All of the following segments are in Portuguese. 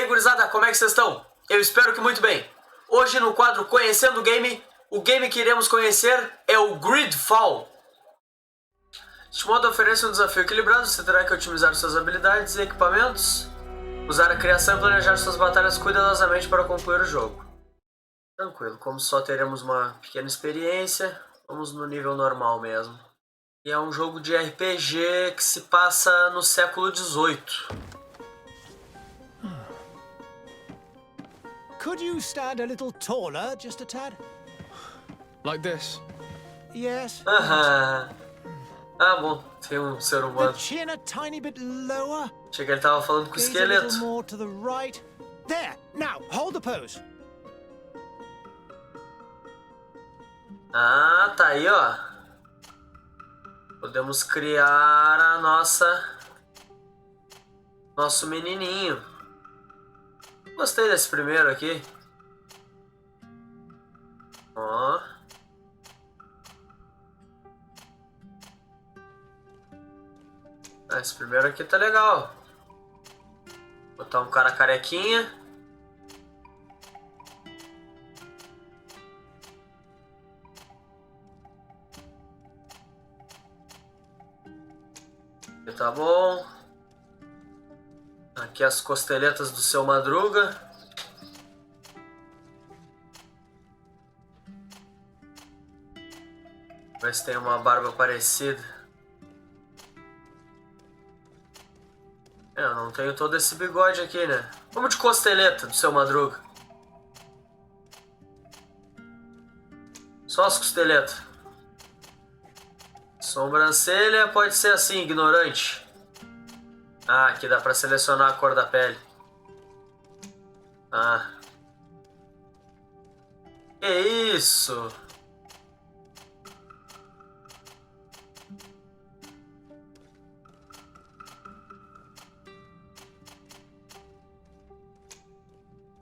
gurizada, como é que vocês estão? Eu espero que muito bem. Hoje no quadro Conhecendo o game que iremos conhecer é o Gridfall. Este modo oferece um desafio equilibrado, você terá que otimizar suas habilidades e equipamentos, usar a criação e planejar suas batalhas cuidadosamente para concluir o jogo. Tranquilo, como só teremos uma pequena experiência, vamos no nível normal mesmo. E é um jogo de RPG que se passa no século XVIII. Could you stand a little taller, just a tad? Like this? Yes. Ah, bom, tem um ser The humano. chin a tiny bit lower. Achei que ele tava falando com o Gaze a little esqueleto. more to the right. There. Now, hold the pose. Ah, tá aí, ó. Podemos criar a nosso menininho. Gostei desse primeiro aqui. Ó. Esse primeiro aqui tá legal. Botar um cara carequinha. Tá bom. Aqui as costeletas do seu Madruga. Ver se tem uma barba parecida. Eu não tenho todo esse bigode aqui, né? Vamos de costeleta do seu Madruga. Só as costeletas. Sobrancelha pode ser assim, ignorante. Ah, aqui dá pra selecionar a cor da pele. Ah. Que isso?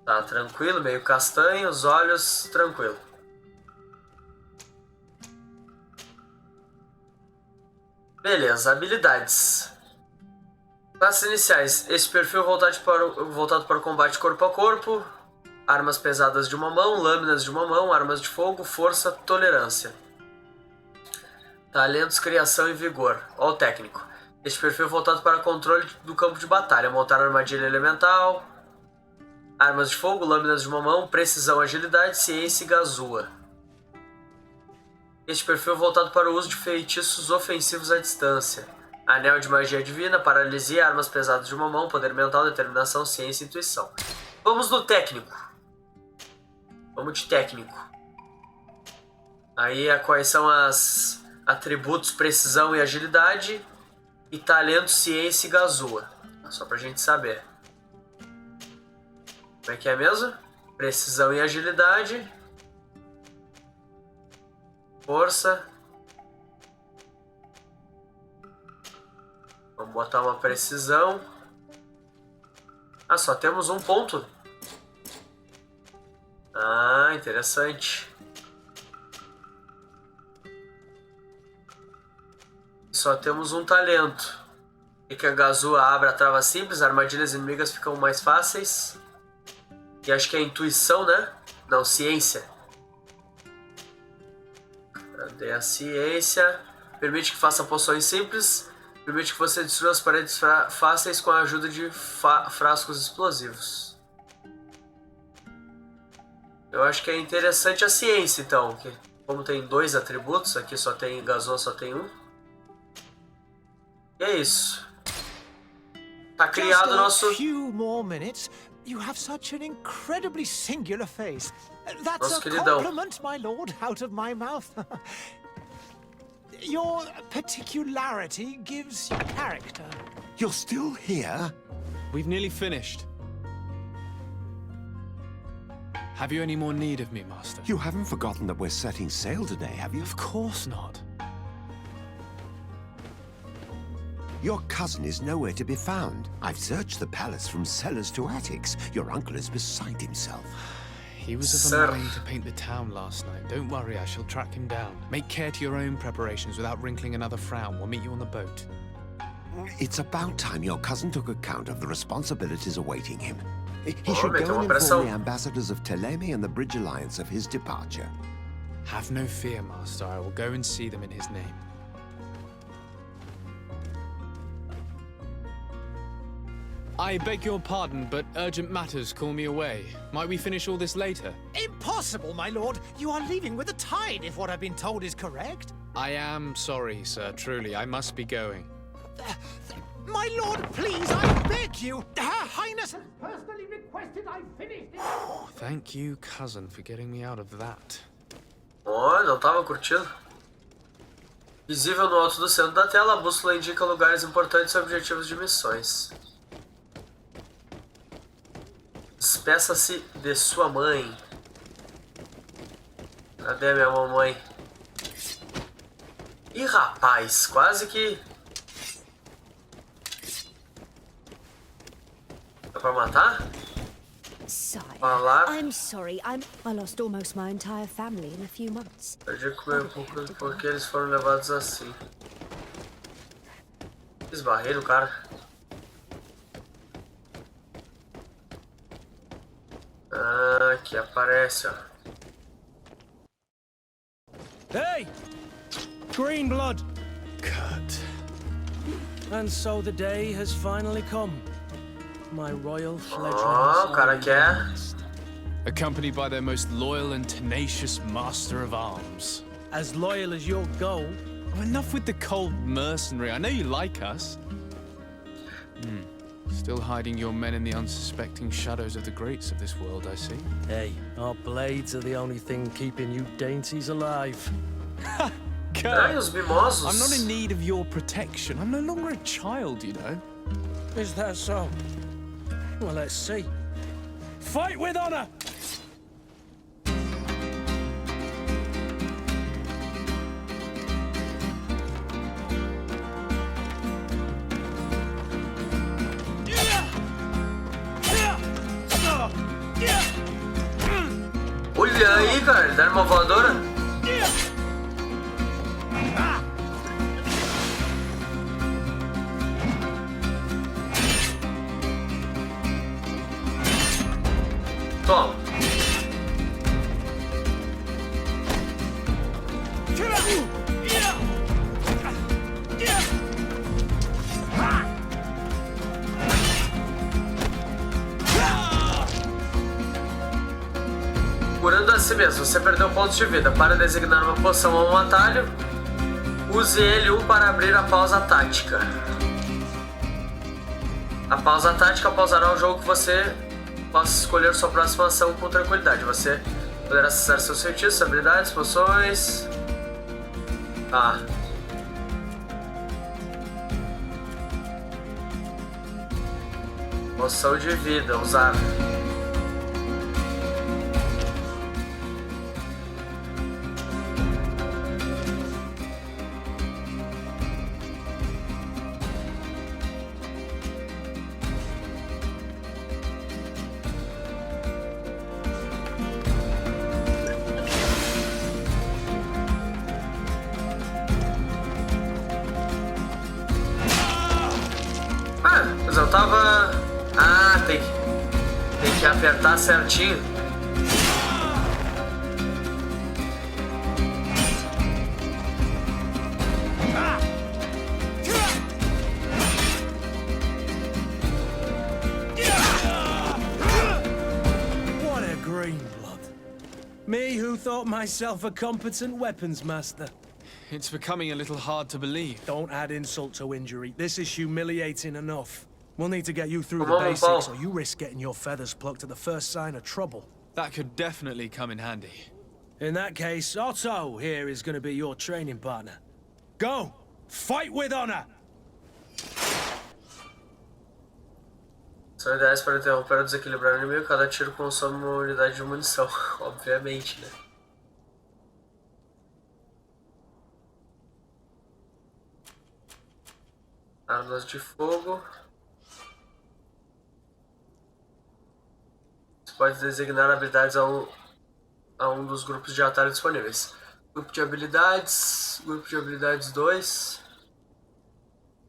Tá tranquilo, meio castanho, os olhos tranquilo. Beleza, habilidades. Classes iniciais. Esse perfil voltado para o combate corpo a corpo. Armas pesadas de uma mão, lâminas de uma mão, armas de fogo, força, tolerância. Talentos, criação e vigor. Ó o técnico. Este perfil voltado para controle do campo de batalha. Montar armadilha elemental. Armas de fogo, lâminas de uma mão, precisão, agilidade, ciência e gazua. Este perfil voltado para o uso de feitiços ofensivos à distância. Anel de magia divina, paralisia, armas pesadas de uma mão, poder mental, determinação, ciência e intuição. Vamos no técnico. Vamos de técnico. Aí quais são as atributos precisão e agilidade. E talento, ciência e gazua. Só pra gente saber. Como é que é mesmo? Precisão e agilidade. Força. Vamos botar uma precisão. Ah, só temos um ponto. Ah, interessante. Só temos um talento. E que a gazua abre a trava simples, armadilhas inimigas ficam mais fáceis. E acho que é intuição, né? Não, ciência. Cadê a ciência? Permite que faça poções simples. Permite que você destrua as paredes fáceis com a ajuda de frascos explosivos. Eu acho que é interessante a ciência, então. Que como tem dois atributos, aqui só tem gazua, só tem um. E é isso. Tá criado o nosso... You have such an incredibly singular face. That's Nosso a queridão. compliment, my lord, out of my mouth. Your particularity gives you character. You're still here? We've nearly finished. Have you any more need of me, Master? You haven't forgotten that we're setting sail today, have you? Of course not. Your cousin is nowhere to be found. I've searched the palace from cellars to attics. Your uncle is beside himself. He was of Sir. a mind to paint the town last night. Don't worry, I shall track him down. Make care to your own preparations without wrinkling another frown. We'll meet you on the boat. It's about time your cousin took account of the responsibilities awaiting him. He should meteu go uma and pressão. inform the ambassadors of Ptolemy and the Bridge Alliance of his departure. Have no fear, Master. I will go and see them in his name. I beg your pardon, but urgent matters call me away. Might we finish all this later? Impossible, my lord. You are leaving with the tide, if what I've been told is correct. I am sorry, sir. Truly, I must be going. My lord, please, I beg you. Her Highness has personally requested I finish this. Thank you, cousin, for getting me out of that. Ó, não tava curtindo. Visível no alto do centro da tela, a bússola indica lugares importantes e objetivos de missões. Despeça-se de sua mãe. Cadê minha mamãe? Ih, rapaz, quase que... Dá pra matar? Sire, Falar. I'm sorry. I lost almost my entire family in a few months. Perdi comer um pouco porque eles foram levados assim. Esbarrei no cara. Ah, aqui aparece, ó. Hey! Green blood! Cut. And so the day has finally come. My royal fledglings Ó, o cara are quer. released. Accompanied by their most loyal and tenacious master of arms. As loyal as your gold. Oh, enough with the cold mercenary. I know you like us. Still hiding your men in the unsuspecting shadows of the greats of this world, I see. Hey, our blades are the only thing keeping you dainties alive. Ai, Kurt, os mimosos. I'm not in need of your protection. I'm no longer a child, you know. Is that so? Well, let's see. Fight with honor! Olha aí, cara, deram uma voadora. Toma. Curando a si mesmo, você perdeu pontos de vida. Para designar uma poção ou um atalho, use L1 para abrir a pausa tática. A pausa tática pausará o jogo que você possa escolher sua próxima ação com tranquilidade. Você poderá acessar seus feitiços, habilidades, poções... Tá. Poção de vida, usar. Mas eu tava... Ah, tem que apertar certinho. What a green blood. Me who thought myself a competent weapons master. It's becoming a little hard to believe. Don't add insult to injury. This is humiliating enough. We'll need to get you through Come the on, basics, Paul. or you risk getting your feathers plucked at the first sign of trouble. That could definitely come in handy. In that case, Otto here is going to be your training partner. Go! Fight with honor! São ideais para interromper ou desequilibrar o inimigo. Cada tiro consome uma unidade de munição. Obviamente, né? Armas de fogo. Você pode designar habilidades a um dos grupos de atalho disponíveis. Grupo de habilidades 2.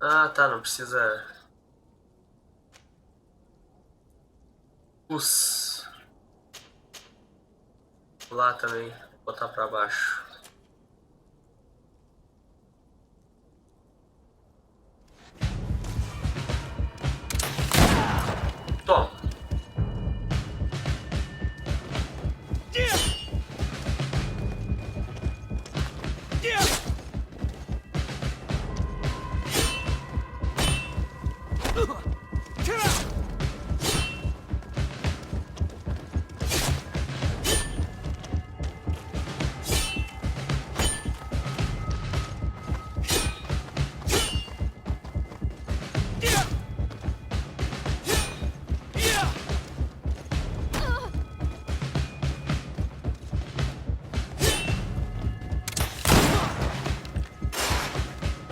Ah, tá, não precisa... Lá também, botar pra baixo. Toma.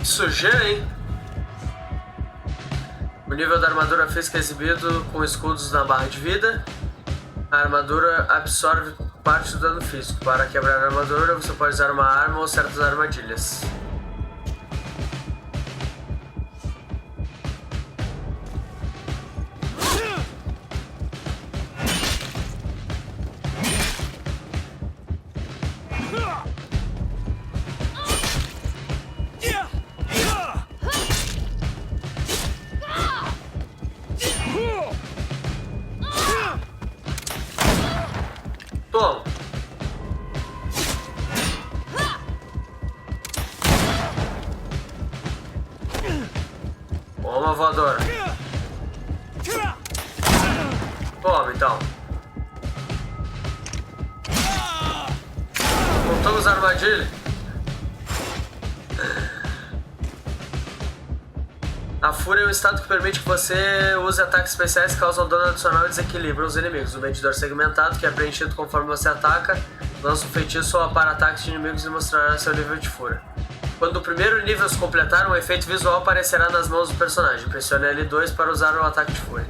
Sujeira, hein? O nível da armadura física é exibido com escudos na barra de vida. A armadura absorve parte do dano físico. Para quebrar a armadura, você pode usar uma arma ou certas armadilhas. Toma. Toma, voadora. Toma, então. Montamos a armadilha. A fúria é um estado que permite que você use ataques especiais que causam dano adicional e desequilíbrio aos inimigos. O medidor segmentado, que é preenchido conforme você ataca, lança um feitiço ou para ataques de inimigos e mostrará seu nível de fúria. Quando o primeiro nível se completar, um efeito visual aparecerá nas mãos do personagem. Pressione L2 para usar o ataque de fúria.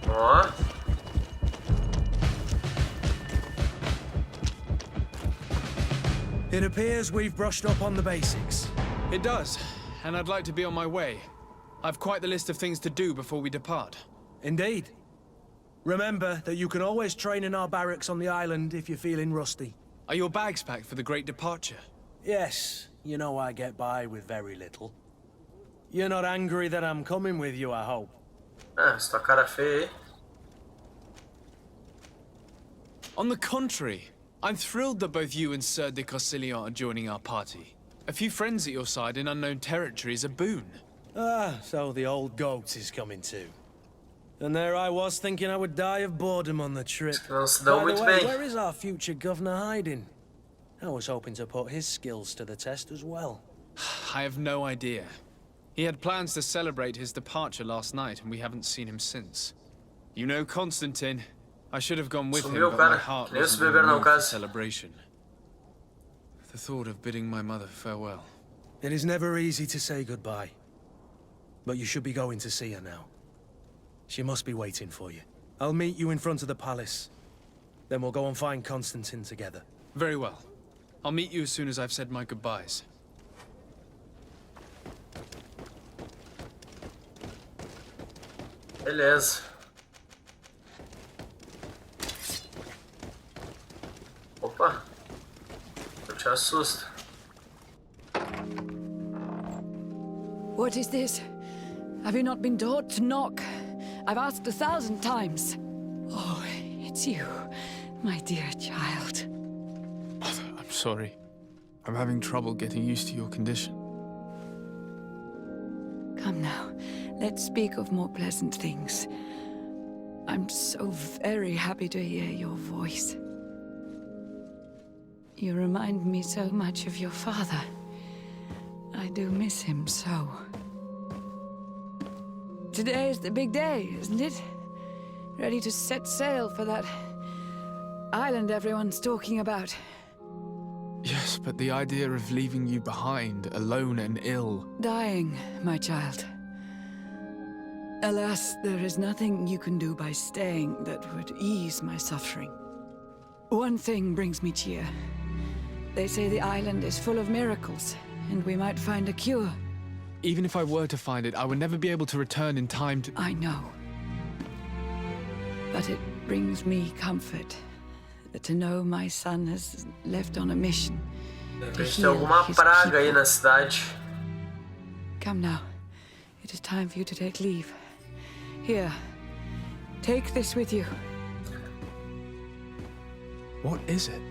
Ó. It appears we've brushed up on the basics. It does, and I'd like to be on my way. I've quite the list of things to do before we depart. Indeed. Remember that you can always train in our barracks on the island if you're feeling rusty. Are your bags packed for the great departure? Yes, you know I get by with very little. You're not angry that I'm coming with you, I hope. Ah, essa cara feia, hein? On the contrary, I'm thrilled that both you and Sir de Corsilian are joining our party. A few friends at your side in unknown territory is a boon. Ah, so the old goat is coming too. And there I was thinking I would die of boredom on the trip. Não se dão By muito the way, bem. where is our future governor hiding? I was hoping to put his skills to the test as well. I have no idea. He had plans to celebrate his departure last night, and we haven't seen him since. You know Constantine. I should have gone with him, Sumiu, but my cara. heart Nem o wasn't in Silver the no mood for caso. celebration. The thought of bidding my mother farewell. It is never easy to say goodbye. But you should be going to see her now. She must be waiting for you. I'll meet you in front of the palace. Then we'll go and find Constantine together. Very well. I'll meet you as soon as I've said my goodbyes. Beleza. Opa. Não te assusta. What is this? Have you not been taught to knock? I've asked 1,000 times. Oh, it's you, my dear child. Mother, I'm sorry. I'm having trouble getting used to your condition. Come now, let's speak of more pleasant things. I'm so very happy to hear your voice. You remind me so much of your father. I do miss him so. Today is the big day, isn't it? Ready to set sail for that island everyone's talking about. Yes, but the idea of leaving you behind, alone and ill. Dying, my child. Alas, there is nothing you can do by staying that would ease my suffering. One thing brings me cheer. They say the island is full of miracles, and we might find a cure. Even if I were to find it, I would never be able to return in time to... I know. But it brings me comfort to know my son has left on a mission. De repente tem alguma praga aí na cidade. Come now. It is time for you to take leave. Here. Take this with you. What is it?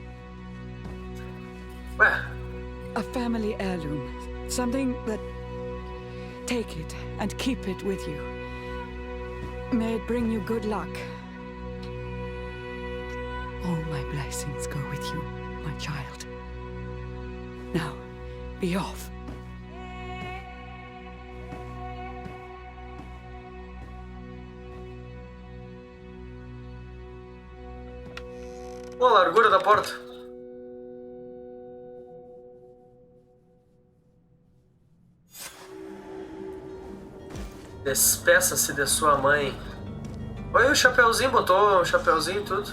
Ué, A family heirloom. Something that... Take it and keep it with you. May it bring you good luck. All my blessings go with you, my child. Now, be off. pô, a largura da porta. Despeça-se de sua mãe. Olha o chapeuzinho, botou um chapeuzinho e tudo.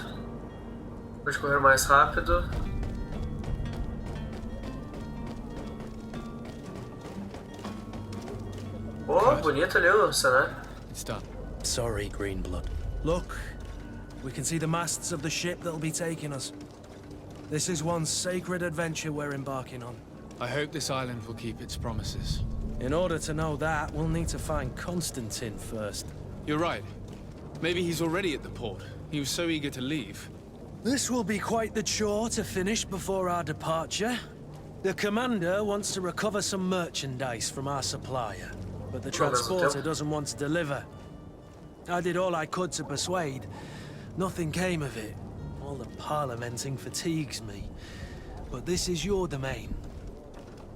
Pode correr mais rápido. Oh, bonito ali o cenário. It's done. Sorry, Greenblood. Look, we can see the masts of the ship that'll be taking us. This is one sacred adventure we're embarking on. I hope this island will keep its promises. In order to know that, we'll need to find Constantine first. You're right. Maybe he's already at the port. He was so eager to leave. This will be quite the chore to finish before our departure. The commander wants to recover some merchandise from our supplier, but the transporter doesn't want to deliver. I did all I could to persuade. Nothing came of it. All the parliamenting fatigues me. But this is your domain.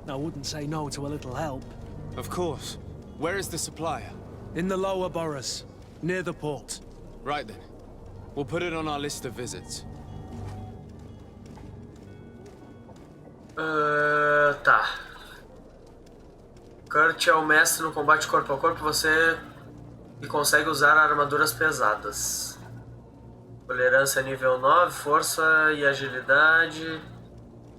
I wouldn't say no to a little help. Of course. Where is the supplier? In the lower boroughs, near the port. Right then. We'll put it on our list of visits. Tá. Kurt é o mestre no combate corpo a corpo. Você consegue usar armaduras pesadas. Tolerância nível 9, força e agilidade.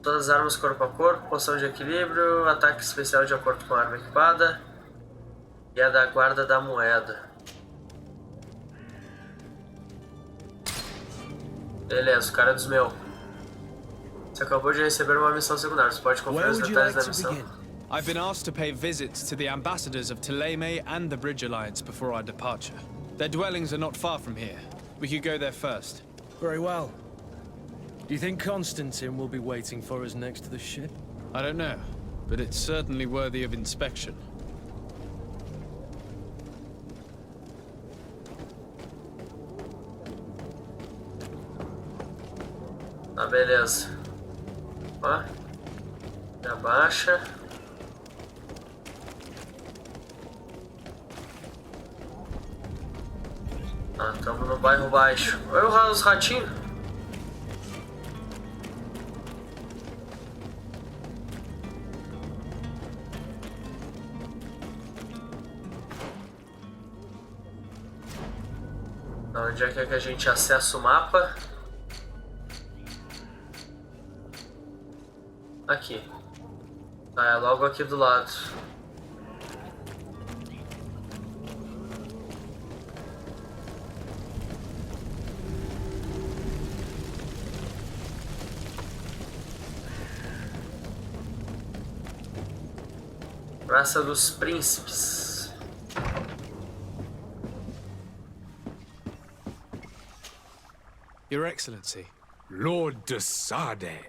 Todas as armas corpo a corpo, poção de equilíbrio, ataque especial de acordo com a arma equipada. E a da guarda da moeda. Beleza, o cara é dos meus. Você acabou de receber uma missão secundária. Você pode conferir os detalhes da missão. I've been asked to pay visits to the ambassadors of Thélème and the Bridge Alliance before our departure. Their dwellings are not far from here. We could go there first. Very well. Do you think Constantine will be waiting for us next to the ship? I don't know, but it's certainly worthy of inspection. Tá, beleza. Ó. Já baixa. Ah, estamos no bairro baixo. Olha os ratinhos. Onde é que a gente acessa o mapa? Aqui. Ah, é logo aqui do lado. Praça dos Príncipes. Your Excellency. Lord de Sade,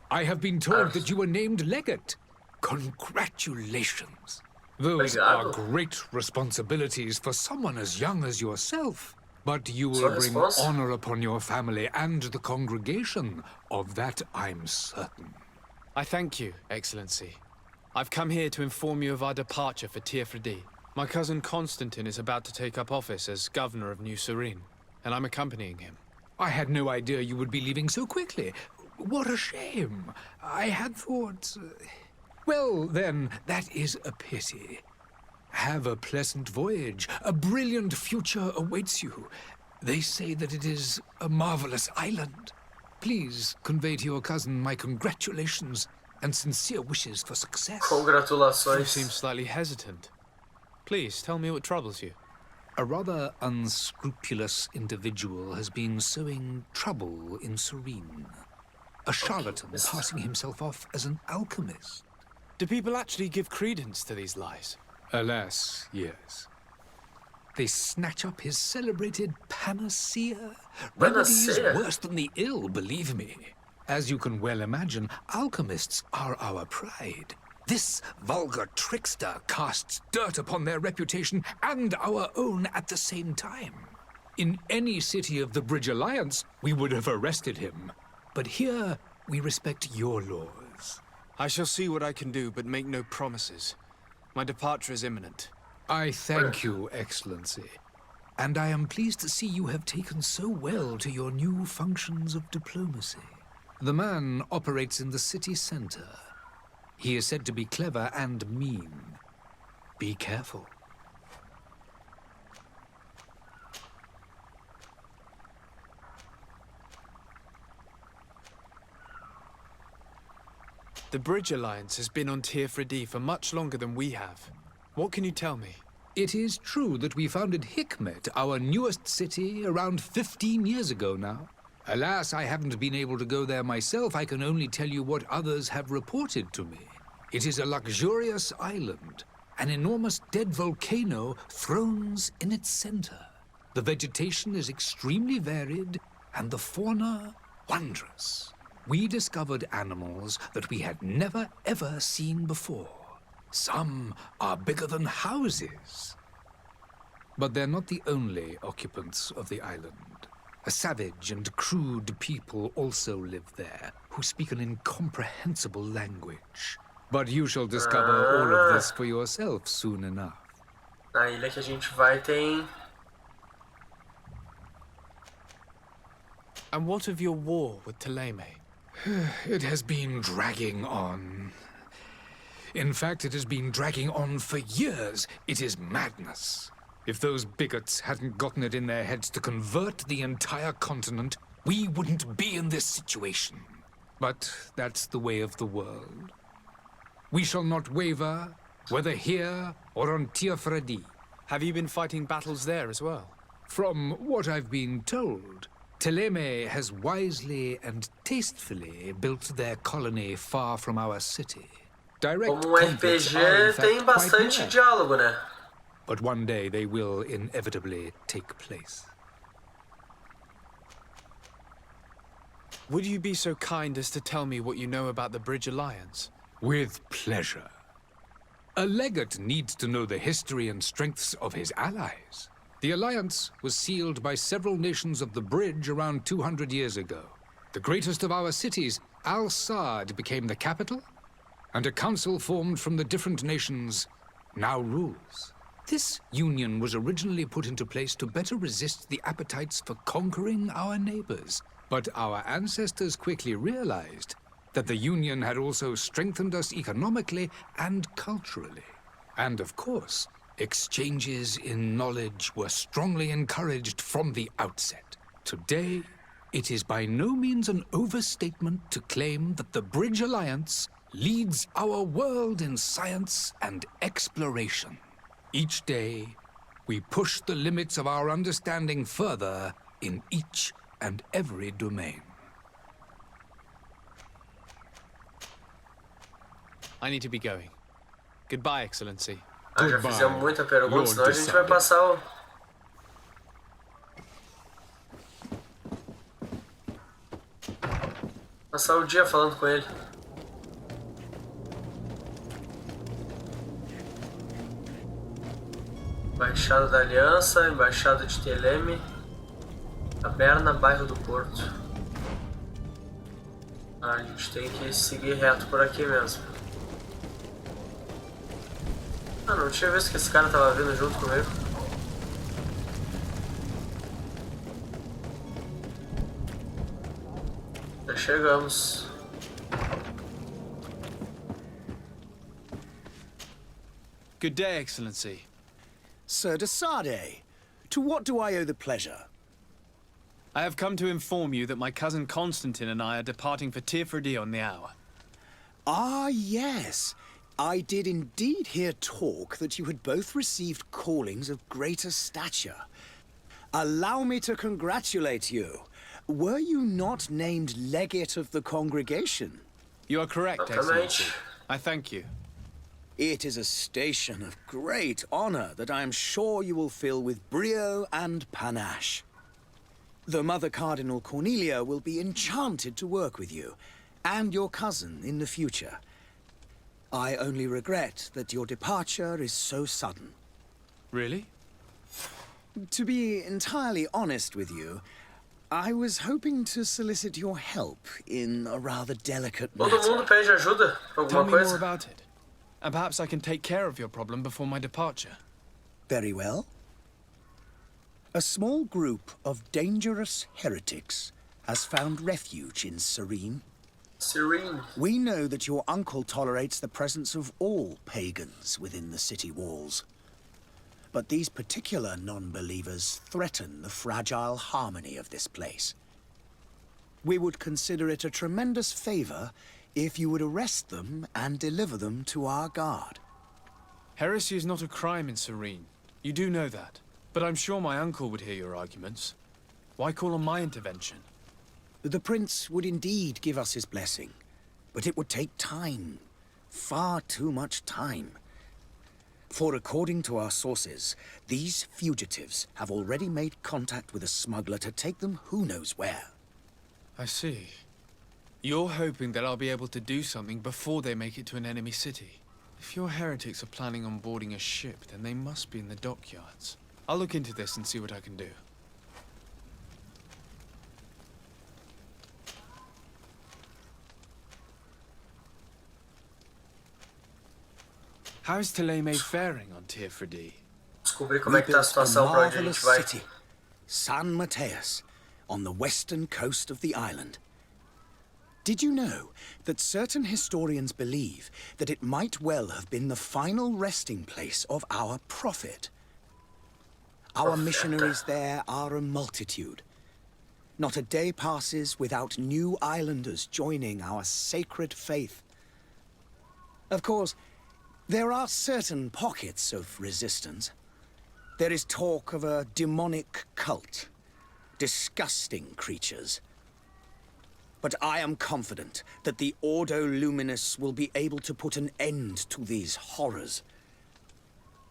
I have been told that you were named legate. Congratulations. Those are great responsibilities for someone as young as yourself. But you will bring honor upon your family and the congregation. Of that I'm certain. I thank you, Excellency. I've come here to inform you of our departure for Teerfredi. My cousin Constantine is about to take up office as governor of New Serene, and I'm accompanying him. I had no idea you would be leaving so quickly. What a shame. I had thought... Well, then, that is a pity. Have a pleasant voyage. A brilliant future awaits you. They say that it is a marvelous island. Please convey to your cousin my congratulations and sincere wishes for success. You Congratulações. seem slightly hesitant. Please, tell me what troubles you. A rather unscrupulous individual has been sowing trouble in Serene. A charlatan passing himself off as an alchemist. Do people actually give credence to these lies? Alas, yes. They snatch up his celebrated panacea. Remedies Panacea? worse than the ill, believe me. As you can well imagine, alchemists are our pride. This vulgar trickster casts dirt upon their reputation and our own at the same time. In any city of the Bridge Alliance, we would have arrested him. But here, we respect your laws. I shall see what I can do, but make no promises. My departure is imminent. I thank you, Excellency. And I am pleased to see you have taken so well to your new functions of diplomacy. The man operates in the city center. He is said to be clever and mean. Be careful. The Bridge Alliance has been on Teer Fradee for much longer than we have. What can you tell me? It is true that we founded Hikmet, our newest city, around 15 years ago now. Alas, I haven't been able to go there myself. I can only tell you what others have reported to me. It is a luxurious island. An enormous dead volcano thrones in its center. The vegetation is extremely varied, and the fauna wondrous. We discovered animals that we had never ever seen before. Some are bigger than houses. But they're not the only occupants of the island. A savage and crude people also live there, who speak an incomprehensible language. But you shall discover all of this for yourself soon enough. Na ilha que a gente vai tem... And what of your war with Thélème? It has been dragging on. In fact, it has been dragging on for years. It is madness. If those bigots hadn't gotten it in their heads to convert the entire continent, we wouldn't be in this situation. But that's the way of the world. We shall not waver, whether here or on Teer Fradee. Have you been fighting battles there as well? From what I've been told, Thélème has wisely and tastefully built their colony far from our city. Direct Como conflicts are, in RPG fact, tem quite bastante rare. diálogo, né? But one day they will inevitably take place. Would you be so kind as to tell me what you know about the Bridge Alliance? With pleasure. A legate needs to know the history and strengths of his allies. The alliance was sealed by several nations of the Bridge around 200 years ago. The greatest of our cities, Al-Saad, became the capital, and a council formed from the different nations now rules. This union was originally put into place to better resist the appetites for conquering our neighbors. But our ancestors quickly realized that the Union had also strengthened us economically and culturally. And of course, exchanges in knowledge were strongly encouraged from the outset. Today, it is by no means an overstatement to claim that the Bridge Alliance leads our world in science and exploration. Each day, we push the limits of our understanding further in each and every domain. I need to be going. Goodbye, Excellency. Ah, já fizemos muita pergunta, senão a gente vai passar o dia falando com ele. Embaixada da Aliança, Embaixada de Thélème, Taberna, bairro do Porto. Ah, a gente tem que seguir reto por aqui mesmo. Ah, não tinha visto que esse cara tava vindo junto comigo. Já chegamos. Good day, Excellency. Sir de Sardet, to what do I owe the pleasure? I have come to inform you that my cousin Constantine and I are departing for Teerfredi on the hour. Ah, yes. I did indeed hear talk that you had both received callings of greater stature. Allow me to congratulate you. Were you not named legate of the congregation? You are correct, Excellency. I thank you. It is a station of great honor that I am sure you will fill with brio and panache. The Mother Cardinal Cornelia will be enchanted to work with you, and your cousin in the future. I only regret that your departure is so sudden. Really? To be entirely honest with you, I was hoping to solicit your help in a rather delicate matter. Todo mundo pede ajuda por Tell alguma me more coisa. about it. And perhaps I can take care of your problem before my departure. Very well. A small group of dangerous heretics has found refuge in Serene. Serene. We know that your uncle tolerates the presence of all pagans within the city walls. But these particular non-believers threaten the fragile harmony of this place. We would consider it a tremendous favor if you would arrest them and deliver them to our guard. Heresy is not a crime in Serene. You do know that. But I'm sure my uncle would hear your arguments. Why call on my intervention? The prince would indeed give us his blessing, but it would take time. Far too much time. For according to our sources, these fugitives have already made contact with a smuggler to take them who knows where. I see. You're hoping that I'll be able to do something before they make it to an enemy city. If your heretics are planning on boarding a ship, then they must be in the dockyards. I'll look into this and see what I can do. How is Thélème faring on Teerfredi? Descobrir como é que tá a built a situação pra onde a marvelous gente vai. city, San Mateus, on the western coast of the island. Did you know that certain historians believe that it might well have been the final resting place of our prophet? Our missionaries there are a multitude. Not a day passes without new islanders joining our sacred faith. Of course, there are certain pockets of resistance. There is talk of a demonic cult. Disgusting creatures. But I am confident that the Ordo Luminous will be able to put an end to these horrors.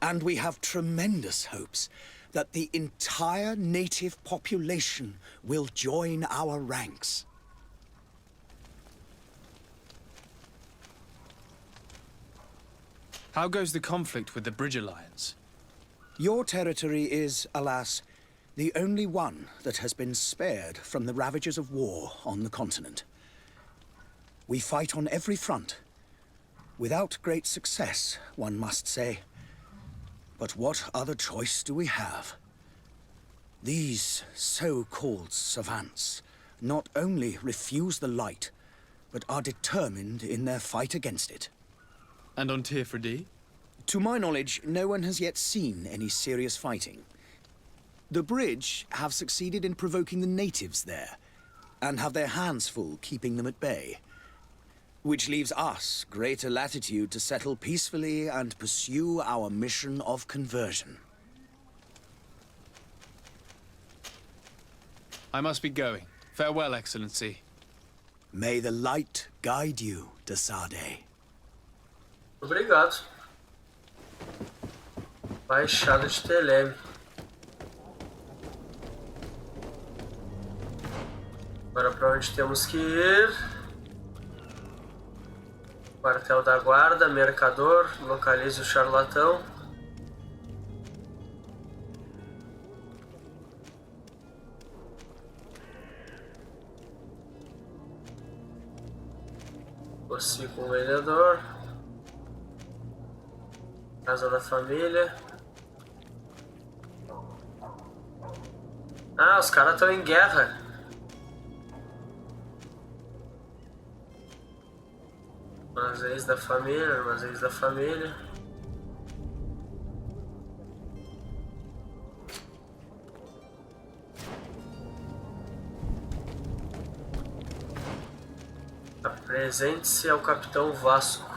And we have tremendous hopes that the entire native population will join our ranks. How goes the conflict with the Bridge Alliance? Your territory is, alas, the only one that has been spared from the ravages of war on the continent. We fight on every front. Without great success, one must say. But what other choice do we have? These so-called savants not only refuse the light, but are determined in their fight against it. And on Teerfredi? To my knowledge, no one has yet seen any serious fighting. The Bridge have succeeded in provoking the natives there, and have their hands full keeping them at bay. Which leaves us greater latitude to settle peacefully and pursue our mission of conversion. I must be going. Farewell, Excellency. May the light guide you, de Sardet. Obrigado. Baixada de Thélème. Agora para onde temos que ir? Quartel da guarda, mercador, localize o charlatão. Torci com o vendedor. Casa da família. Ah, os caras estão em guerra. Armazéns da família, armazéns da família. Presente-se ao Capitão Vasco.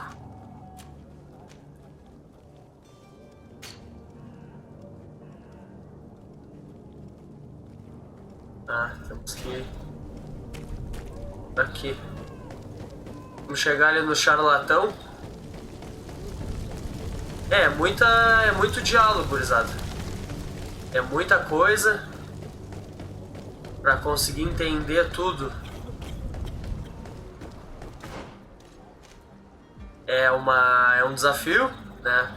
Temos que ir aqui. Vamos chegar ali no charlatão. É muito diálogo, gurizada. É muita coisa pra conseguir entender tudo. É um desafio, né?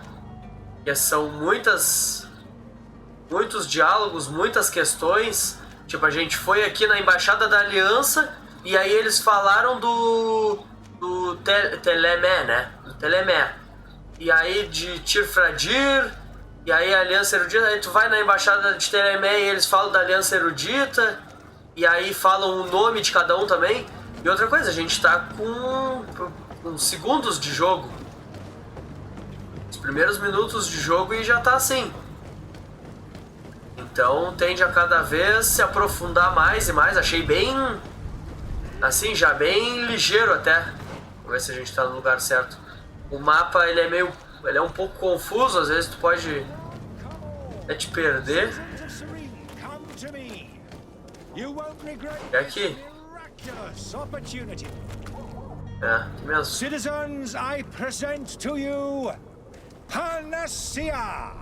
Porque são muitos diálogos, muitas questões. Tipo, a gente foi aqui na Embaixada da Aliança e aí eles falaram do Telemé, né? Do Telemé. E aí de Tirfradir, e aí a Aliança Erudita, aí tu vai na Embaixada de Telemé e eles falam da Aliança Erudita, e aí falam o nome de cada um também. E outra coisa, a gente tá com segundos de jogo. Os primeiros minutos de jogo e já tá assim. Então tende a cada vez se aprofundar mais e mais. Achei bem, assim, já bem ligeiro até. Vamos ver se a gente tá no lugar certo. O mapa, ele é um pouco confuso, às vezes tu pode te perder. É aqui. Aqui mesmo. Citizens, I present to you Panacea.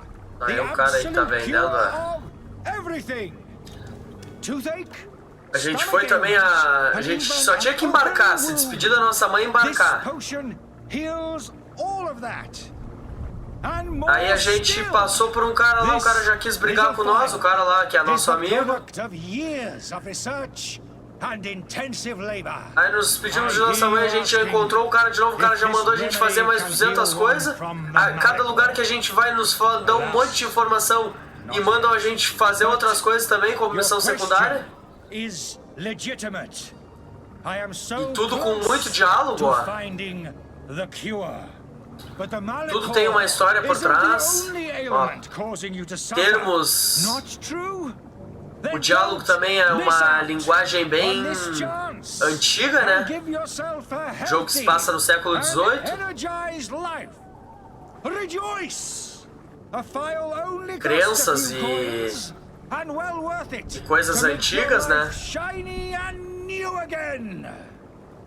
Aí o cara aí tá vendendo a gente foi também a gente só tinha que embarcar, se despedir da nossa mãe e embarcar. Aí a gente passou por um cara lá, o cara já quis brigar com nós, o cara lá que é nosso amigo. Aí nos despedimos de nossa mãe, a gente já encontrou o cara de novo, o cara já mandou a gente fazer mais 200 coisas. A cada lugar que a gente vai nos dá um monte de informação e mandam a gente fazer outras coisas também, como missão secundária. E tudo com muito diálogo, ó. Tudo tem uma história por trás. Ó, termos. O diálogo também é uma linguagem bem antiga, né? O jogo que se passa no século XVIII. Crenças e coisas antigas, né?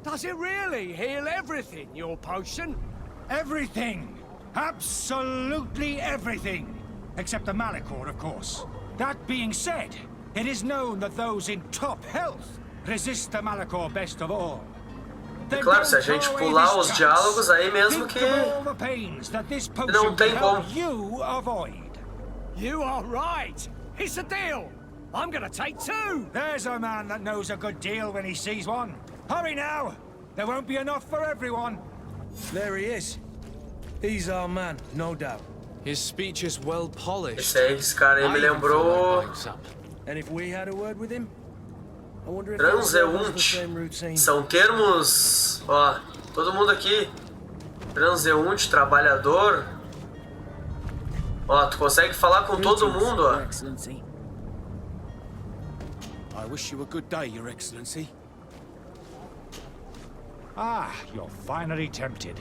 Does it really heal everything, your potion? Everything. Absolutely everything. Except the Malachor, of course. That being said, it is known that those in top health resist the Malachor best of all. É claro, se a gente pular os diálogos, aí mesmo que não tem como. You are right. It's a deal. I'm gonna take two. There's a man that knows a good deal when he sees one. Hurry now. There won't be enough for everyone. There he is. He's our man, no doubt. His speech is well polished. Esse cara aí me lembrou And if we had a word with him, I wonder if transeunte. São termos, ó, todo mundo aqui. Transeunte, trabalhador. Ó, tu consegue falar com todo mundo, ó. I wish you a good day, Your Excellency. Ah, you're finally tempted.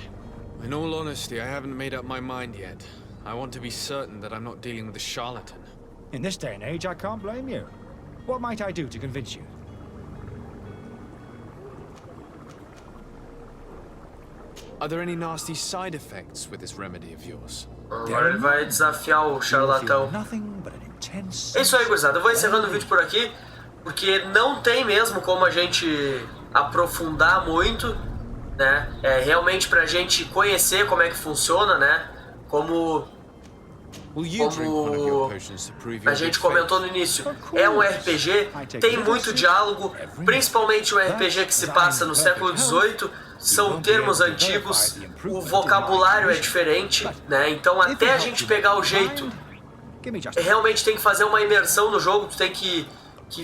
In all honesty, I haven't made up my mind yet. I want to be certain that I'm not dealing with a charlatan. In this day and age, I can't blame you. What might I do to convince you? Are there any nasty side effects with this remedy of yours? Agora ele vai desafiar o charlatão. É isso aí, gurizada. Eu vou encerrando o vídeo por aqui, porque não tem mesmo como a gente aprofundar muito, né? É realmente pra gente conhecer como é que funciona, né? Como a gente comentou no início, é um RPG, tem muito diálogo, principalmente um RPG que se passa no século XVIII, são termos antigos, o vocabulário é diferente, né? Então até a gente pegar o jeito, realmente tem que fazer uma imersão no jogo, tu tem que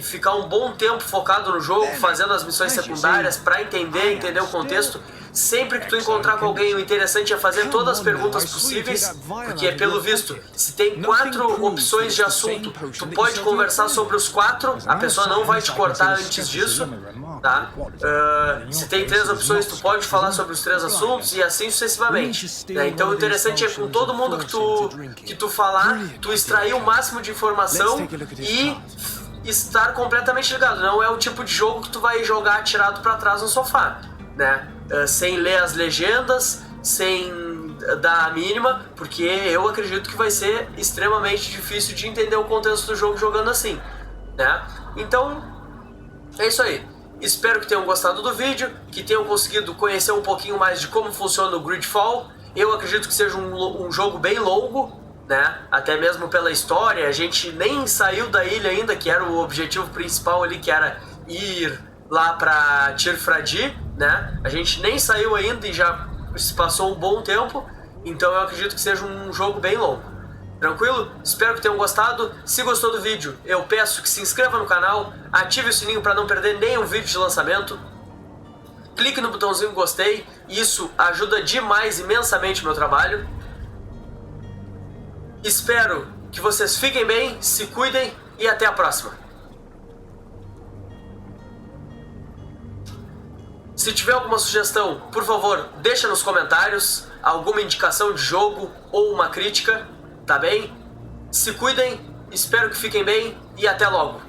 ficar um bom tempo focado no jogo, fazendo as missões secundárias para entender o contexto. Sempre que tu encontrar com alguém, o interessante é fazer todas as perguntas possíveis, porque pelo visto, se tem 4 opções de assunto, tu pode conversar sobre os 4, a pessoa não vai te cortar antes disso, tá? Se tem 3 opções, tu pode falar sobre os 3 assuntos e assim sucessivamente, né? Então o interessante é com todo mundo que tu falar, tu extrair o máximo de informação e estar completamente ligado. Não é o tipo de jogo que tu vai jogar atirado pra trás no sofá, né? Sem ler as legendas, sem dar a mínima, porque eu acredito que vai ser extremamente difícil de entender o contexto do jogo jogando assim, né? Então, é isso aí. Espero que tenham gostado do vídeo, que tenham conseguido conhecer um pouquinho mais de como funciona o Gridfall. Eu acredito que seja um jogo bem longo, né? Até mesmo pela história. A gente nem saiu da ilha ainda, que era o objetivo principal ali, que era ir lá pra Tir-Fradi, né? A gente nem saiu ainda e já se passou um bom tempo, então eu acredito que seja um jogo bem longo. Tranquilo? Espero que tenham gostado. Se gostou do vídeo, eu peço que se inscreva no canal, ative o sininho para não perder nenhum vídeo de lançamento. Clique no botãozinho gostei, isso ajuda demais, imensamente o meu trabalho. Espero que vocês fiquem bem, se cuidem e até a próxima. Se tiver alguma sugestão, por favor, deixa nos comentários, alguma indicação de jogo ou uma crítica, tá bem? Se cuidem, espero que fiquem bem e até logo.